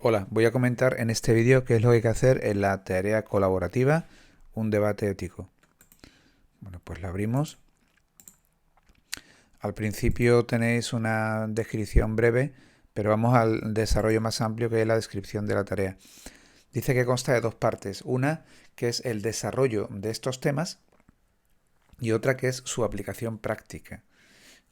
Hola, voy a comentar en este vídeo qué es lo que hay que hacer en la tarea colaborativa, un debate ético. Bueno, pues la abrimos. Al principio tenéis una descripción breve, pero vamos al desarrollo más amplio que es la descripción de la tarea. Dice que consta de dos partes. Una que es el desarrollo de estos temas y otra que es su aplicación práctica.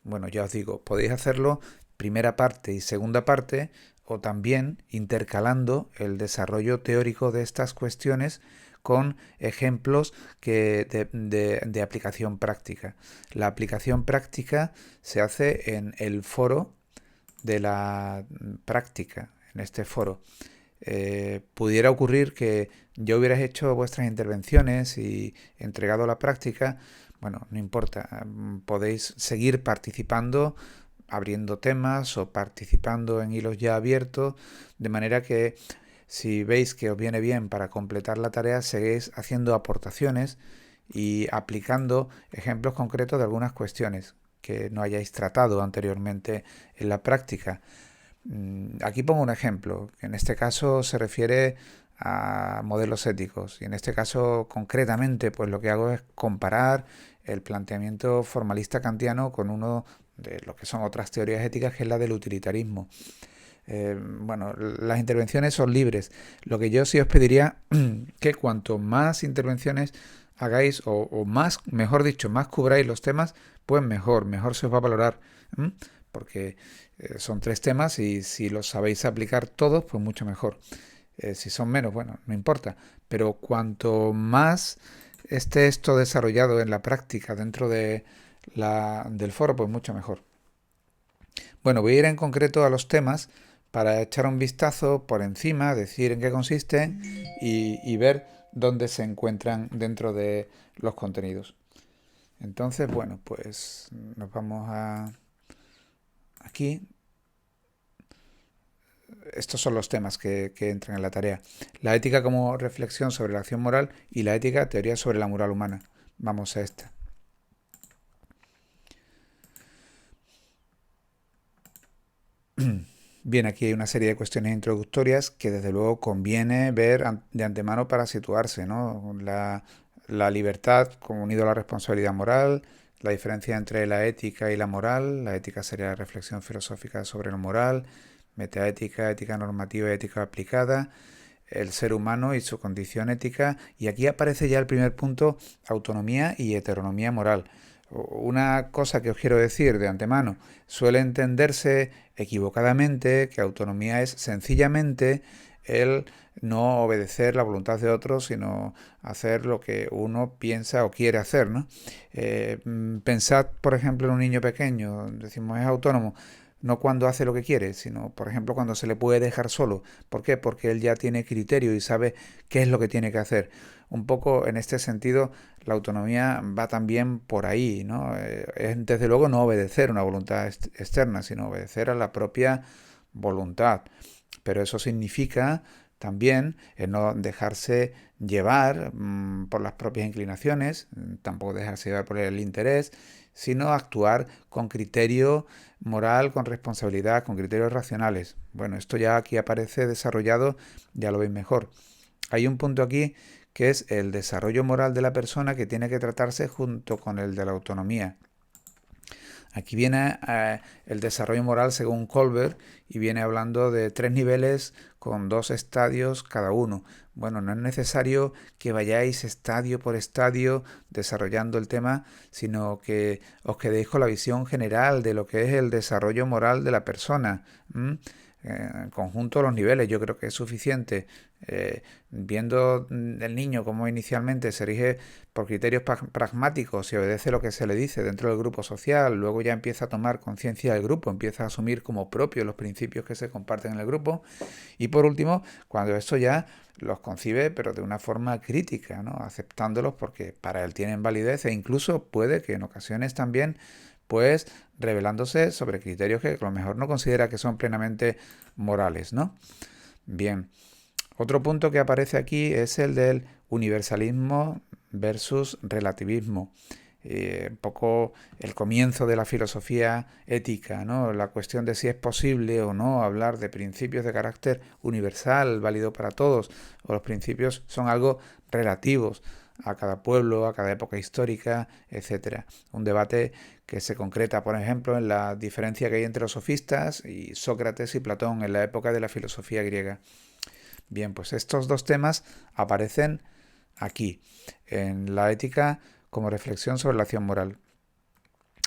Bueno, ya os digo, podéis hacerlo primera parte y segunda parte o también intercalando el desarrollo teórico de estas cuestiones con ejemplos de aplicación práctica. La aplicación práctica se hace en el foro de la práctica, en este foro. Pudiera ocurrir que ya hubierais hecho vuestras intervenciones y entregado la práctica. Bueno, no importa, podéis seguir participando, abriendo temas o participando en hilos ya abiertos, de manera que si veis que os viene bien para completar la tarea, seguís haciendo aportaciones y aplicando ejemplos concretos de algunas cuestiones que no hayáis tratado anteriormente en la práctica. Aquí pongo un ejemplo, que en este caso se refiere a modelos éticos y en este caso concretamente pues lo que hago es comparar el planteamiento formalista kantiano con uno de lo que son otras teorías éticas, que es la del utilitarismo. Bueno, las intervenciones son libres. Lo que yo sí os pediría que cuanto más intervenciones hagáis o más, mejor dicho, más cubráis los temas, pues mejor se os va a valorar. ¿Mm? Porque son tres temas y si los sabéis aplicar todos, pues mucho mejor. Si son menos, bueno, no importa. Pero cuanto más esté esto desarrollado en la práctica dentro del foro, pues mucho mejor. Bueno, voy a ir en concreto a los temas para echar un vistazo por encima, decir en qué consisten y ver dónde se encuentran dentro de los contenidos. Entonces, bueno, pues nos vamos a aquí. Estos son los temas que entran en la tarea. La ética como reflexión sobre la acción moral y la ética, teoría sobre la moral humana. Vamos a esta. Bien, aquí hay una serie de cuestiones introductorias que desde luego conviene ver de antemano para situarse, ¿no? La libertad como unido a la responsabilidad moral, la diferencia entre la ética y la moral. La ética sería la reflexión filosófica sobre lo moral, metaética, ética normativa y ética aplicada, el ser humano y su condición ética. Y aquí aparece ya el primer punto, autonomía y heteronomía moral. Una cosa que os quiero decir de antemano, suele entenderse equivocadamente que autonomía es sencillamente el no obedecer la voluntad de otros, sino hacer lo que uno piensa o quiere hacer, ¿no? Pensad, por ejemplo, en un niño pequeño, decimos es autónomo, no cuando hace lo que quiere, sino, por ejemplo, cuando se le puede dejar solo. ¿Por qué? Porque él ya tiene criterio y sabe qué es lo que tiene que hacer. Un poco en este sentido, la autonomía va también por ahí, ¿no? Es desde luego no obedecer una voluntad externa, sino obedecer a la propia voluntad. Pero eso significa también no dejarse llevar por las propias inclinaciones, tampoco dejarse llevar por el interés, sino actuar con criterio moral, con responsabilidad, con criterios racionales. Bueno, esto ya aquí aparece desarrollado, ya lo veis mejor. Hay un punto aquí que es el desarrollo moral de la persona, que tiene que tratarse junto con el de la autonomía. Aquí viene el desarrollo moral según Colbert y viene hablando de tres niveles con dos estadios cada uno. Bueno, no es necesario que vayáis estadio por estadio desarrollando el tema, sino que os quedéis con la visión general de lo que es el desarrollo moral de la persona. En conjunto los niveles, yo creo que es suficiente. Viendo el niño como inicialmente se rige por criterios pragmáticos y obedece lo que se le dice dentro del grupo social, luego ya empieza a tomar conciencia del grupo, empieza a asumir como propios los principios que se comparten en el grupo, y por último, cuando esto ya los concibe pero de una forma crítica, ¿no? Aceptándolos porque para él tienen validez e incluso puede que en ocasiones también pues revelándose sobre criterios que a lo mejor no considera que son plenamente morales, ¿no? Bien, otro punto que aparece aquí es el del universalismo versus relativismo. un poco el comienzo de la filosofía ética, ¿no? La cuestión de si es posible o no hablar de principios de carácter universal, válido para todos, o los principios son algo relativos a cada pueblo, a cada época histórica, etcétera. Un debate que se concreta, por ejemplo, en la diferencia que hay entre los sofistas y Sócrates y Platón en la época de la filosofía griega. Bien, pues estos dos temas aparecen aquí, en la ética como reflexión sobre la acción moral.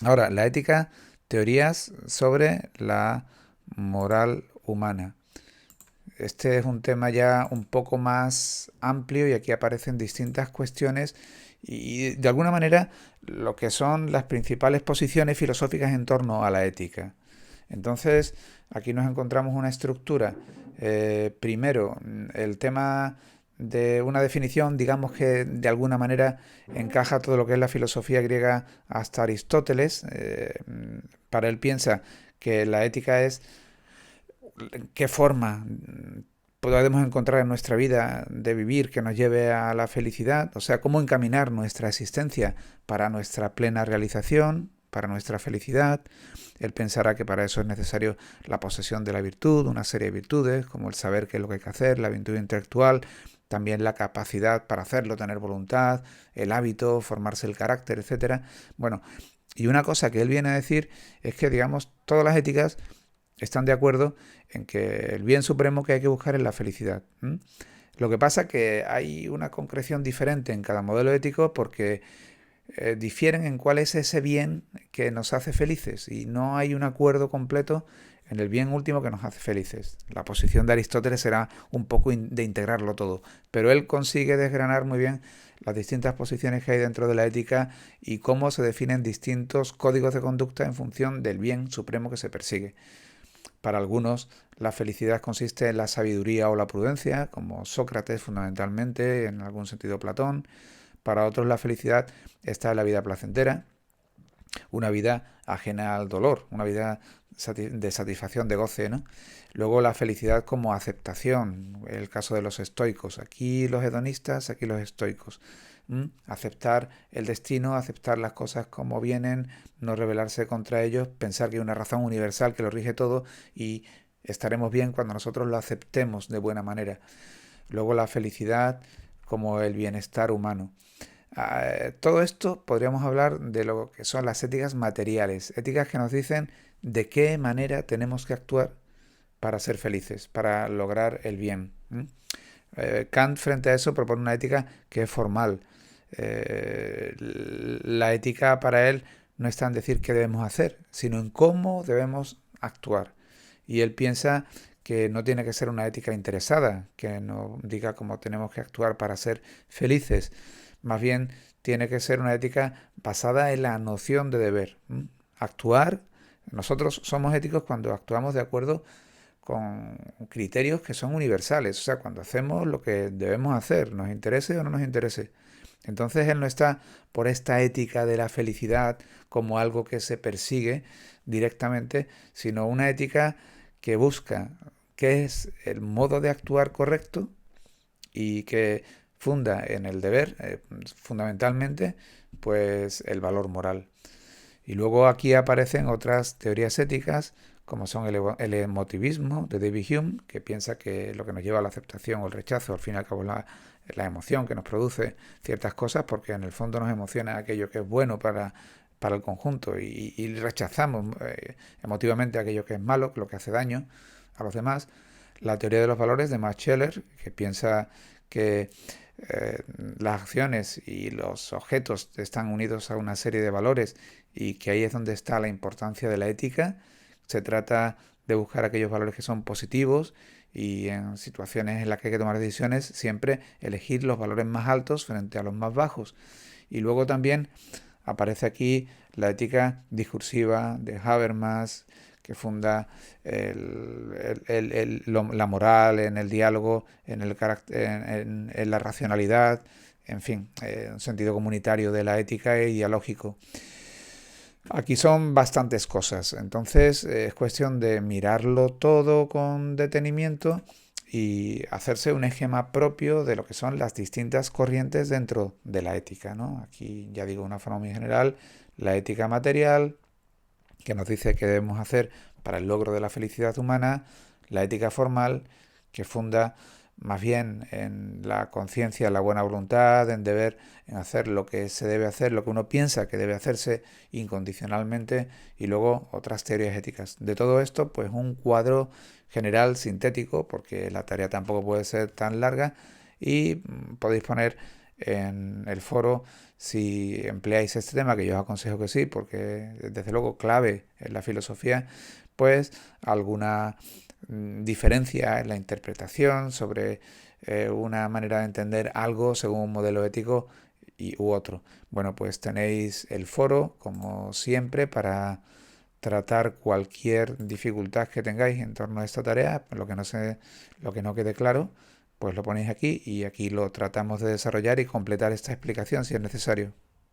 Ahora, la ética, teorías sobre la moral humana. Este es un tema ya un poco más amplio y aquí aparecen distintas cuestiones y de alguna manera lo que son las principales posiciones filosóficas en torno a la ética. Entonces, aquí nos encontramos una estructura. Primero, el tema de una definición, digamos que de alguna manera encaja todo lo que es la filosofía griega hasta Aristóteles. Para él piensa que la ética es qué forma podemos encontrar en nuestra vida de vivir que nos lleve a la felicidad, o sea, cómo encaminar nuestra existencia para nuestra plena realización, para nuestra felicidad. Él pensará que para eso es necesario la posesión de la virtud, una serie de virtudes, como el saber qué es lo que hay que hacer, la virtud intelectual, también la capacidad para hacerlo, tener voluntad, el hábito, formarse el carácter, etcétera. Bueno, y una cosa que él viene a decir es que, digamos, todas las éticas están de acuerdo en que el bien supremo que hay que buscar es la felicidad. Lo que pasa es que hay una concreción diferente en cada modelo ético porque difieren en cuál es ese bien que nos hace felices y no hay un acuerdo completo en el bien último que nos hace felices. La posición de Aristóteles será un poco de integrarlo todo, pero él consigue desgranar muy bien las distintas posiciones que hay dentro de la ética y cómo se definen distintos códigos de conducta en función del bien supremo que se persigue. Para algunos, la felicidad consiste en la sabiduría o la prudencia, como Sócrates fundamentalmente, en algún sentido Platón. Para otros, la felicidad está en la vida placentera, una vida ajena al dolor, una vida de satisfacción, de goce, ¿no? Luego la felicidad como aceptación, el caso de los estoicos. Aquí los hedonistas, aquí los estoicos. Aceptar el destino, aceptar las cosas como vienen, no rebelarse contra ellos, pensar que hay una razón universal que lo rige todo y estaremos bien cuando nosotros lo aceptemos de buena manera. Luego la felicidad como el bienestar humano. Todo esto podríamos hablar de lo que son las éticas materiales, éticas que nos dicen de qué manera tenemos que actuar para ser felices, para lograr el bien. Kant frente a eso propone una ética que es formal. La ética para él no está en decir qué debemos hacer, sino en cómo debemos actuar. Y él piensa que no tiene que ser una ética interesada, que no diga cómo tenemos que actuar para ser felices. Más bien tiene que ser una ética basada en la noción de deber. Actuar, nosotros somos éticos cuando actuamos de acuerdo con criterios que son universales, o sea, cuando hacemos lo que debemos hacer, nos interese o no nos interese. Entonces él no está por esta ética de la felicidad como algo que se persigue directamente, sino una ética que busca qué es el modo de actuar correcto y que funda en el deber, fundamentalmente, pues el valor moral. Y luego aquí aparecen otras teorías éticas, como son el emotivismo de David Hume, que piensa que lo que nos lleva a la aceptación o el rechazo, al fin y al cabo, la emoción que nos produce ciertas cosas, porque en el fondo nos emociona aquello que es bueno para el conjunto y rechazamos emotivamente aquello que es malo, lo que hace daño a los demás. La teoría de los valores de Max Scheler, que piensa que las acciones y los objetos están unidos a una serie de valores y que ahí es donde está la importancia de la ética. Se trata de buscar aquellos valores que son positivos y en situaciones en las que hay que tomar decisiones siempre elegir los valores más altos frente a los más bajos. Y luego también aparece aquí la ética discursiva de Habermas, que funda la moral en el diálogo, en la racionalidad, en fin, un sentido comunitario de la ética y dialógico. Aquí son bastantes cosas, entonces es cuestión de mirarlo todo con detenimiento y hacerse un esquema propio de lo que son las distintas corrientes dentro de la ética, ¿no? Aquí ya digo de una forma muy general, la ética material, que nos dice qué debemos hacer para el logro de la felicidad humana, la ética formal, que funda más bien en la conciencia, en la buena voluntad, en deber, en hacer lo que se debe hacer, lo que uno piensa que debe hacerse incondicionalmente, y luego otras teorías éticas. De todo esto, pues un cuadro general sintético, porque la tarea tampoco puede ser tan larga, y podéis poner en el foro si empleáis este tema, que yo os aconsejo que sí, porque desde luego clave en la filosofía, pues alguna diferencia en la interpretación sobre una manera de entender algo según un modelo ético u otro. Bueno, pues tenéis el foro, como siempre, para tratar cualquier dificultad que tengáis en torno a esta tarea, lo que no quede claro, pues lo ponéis aquí y aquí lo tratamos de desarrollar y completar esta explicación si es necesario.